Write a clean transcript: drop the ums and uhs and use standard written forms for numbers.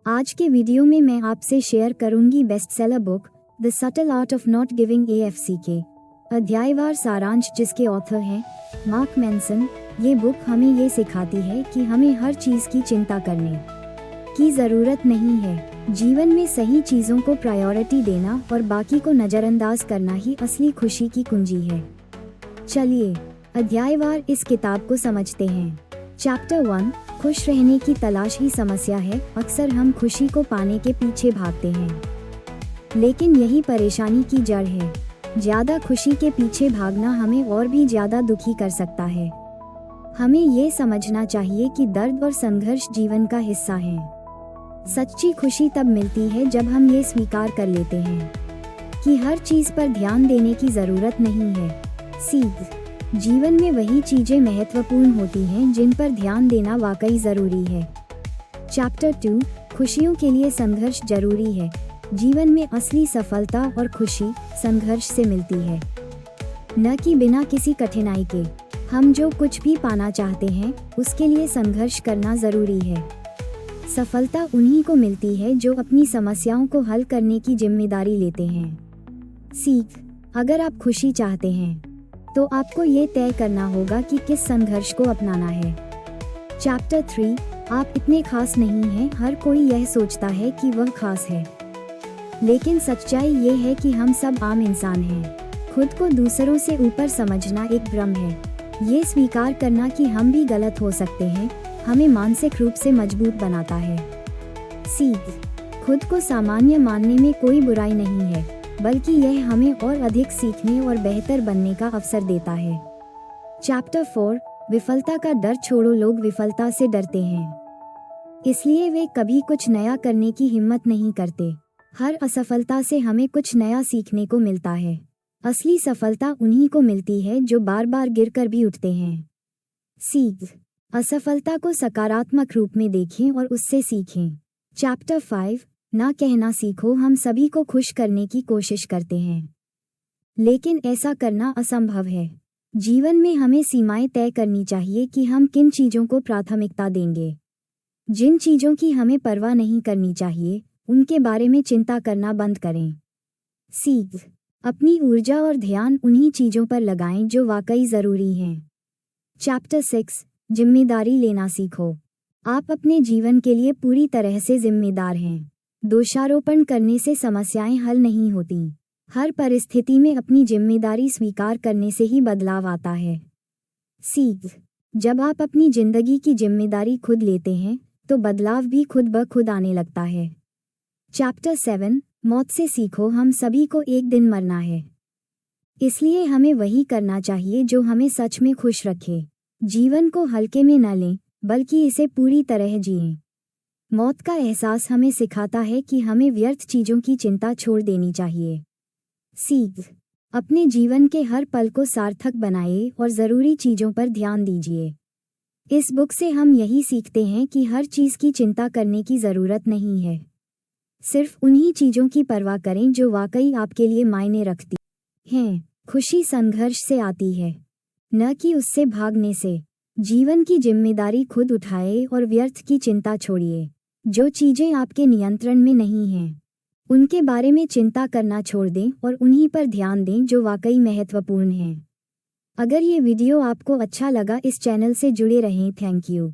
आज के वीडियो में मैं आपसे शेयर करूंगी best seller book the subtle art of not giving AFCK अध्यायवार सारांश, जिसके ऑथर हैं मार्क मैनसन। ये बुक हमें ये सिखाती है कि हमें हर चीज़ की चिंता करने की ज़रूरत नहीं है। जीवन में सही चीज़ों को प्रायोरिटी देना और बाकी को नज़रअंदाज करना ही असली खुशी की कुंजी है। चलिए अध्यायवार इस किताब को समझते हैं। चैप्टर 1, खुश रहने की तलाश ही समस्या है। अक्सर हम खुशी को पाने के पीछे भागते हैं, लेकिन यही परेशानी की जड़ है। ज़्यादा खुशी के पीछे भागना हमें और भी ज़्यादा दुखी कर सकता है। हमें ये समझना चाहिए कि दर्द और संघर्ष जीवन का हिस्सा है। सच्ची खुशी तब मिलती है जब हम ये स्वीकार कर लेते हैं कि हर चीज़ पर ध्यान देने की ज़रूरत नहीं है। सीख, जीवन में वही चीज़ें महत्वपूर्ण होती हैं जिन पर ध्यान देना वाकई ज़रूरी है। चैप्टर 2, खुशियों के लिए संघर्ष जरूरी है। जीवन में असली सफलता और खुशी संघर्ष से मिलती है, न कि बिना किसी कठिनाई के। हम जो कुछ भी पाना चाहते हैं उसके लिए संघर्ष करना ज़रूरी है। सफलता उन्हीं को मिलती है जो अपनी समस्याओं को हल करने की जिम्मेदारी लेते हैं। सीख, अगर आप खुशी चाहते हैं तो आपको ये तय करना होगा कि किस संघर्ष को अपनाना है। चैप्टर 3, आप इतने खास नहीं हैं। हर कोई यह सोचता है कि वह खास है, लेकिन सच्चाई ये है कि हम सब आम इंसान हैं। खुद को दूसरों से ऊपर समझना एक भ्रम है। ये स्वीकार करना कि हम भी गलत हो सकते हैं हमें मानसिक रूप से मजबूत बनाता है। सीख, खुद को सामान्य मानने में कोई बुराई नहीं है, बल्कि यह हमें और अधिक सीखने और बेहतर बनने का अवसर देता है। चैप्टर 4, विफलता का डर छोड़ो। लोग विफलता से डरते हैं, इसलिए वे कभी कुछ नया करने की हिम्मत नहीं करते। हर असफलता से हमें कुछ नया सीखने को मिलता है। असली सफलता उन्हीं को मिलती है जो बार बार गिरकर भी उठते हैं। सीख, असफलता को सकारात्मक रूप में देखें और उससे सीखें। चैप्टर 5, ना कहना सीखो। हम सभी को खुश करने की कोशिश करते हैं, लेकिन ऐसा करना असंभव है। जीवन में हमें सीमाएं तय करनी चाहिए कि हम किन चीज़ों को प्राथमिकता देंगे। जिन चीज़ों की हमें परवाह नहीं करनी चाहिए उनके बारे में चिंता करना बंद करें। सीख, अपनी ऊर्जा और ध्यान उन्हीं चीज़ों पर लगाएं जो वाकई ज़रूरी हैं। चैप्टर 6, जिम्मेदारी लेना सीखो। आप अपने जीवन के लिए पूरी तरह से जिम्मेदार हैं। दोषारोपण करने से समस्याएं हल नहीं होती। हर परिस्थिति में अपनी जिम्मेदारी स्वीकार करने से ही बदलाव आता है। सीख, जब आप अपनी जिंदगी की जिम्मेदारी खुद लेते हैं तो बदलाव भी खुद ब खुद आने लगता है। चैप्टर 7, मौत से सीखो। हम सभी को एक दिन मरना है, इसलिए हमें वही करना चाहिए जो हमें सच में खुश रखे। जीवन को हल्के में न लें, बल्कि इसे पूरी तरह जिएं। मौत का एहसास हमें सिखाता है कि हमें व्यर्थ चीज़ों की चिंता छोड़ देनी चाहिए। सीख, अपने जीवन के हर पल को सार्थक बनाइए और ज़रूरी चीज़ों पर ध्यान दीजिए। इस बुक से हम यही सीखते हैं कि हर चीज़ की चिंता करने की ज़रूरत नहीं है। सिर्फ उन्हीं चीज़ों की परवाह करें जो वाकई आपके लिए मायने रखती हैं। खुशी संघर्ष से आती है, न कि उससे भागने से। जीवन की जिम्मेदारी खुद उठाए और व्यर्थ की चिंता छोड़िए। जो चीज़ें आपके नियंत्रण में नहीं हैं उनके बारे में चिंता करना छोड़ दें और उन्हीं पर ध्यान दें जो वाकई महत्वपूर्ण हैं। अगर ये वीडियो आपको अच्छा लगा, इस चैनल से जुड़े रहें। Thank you.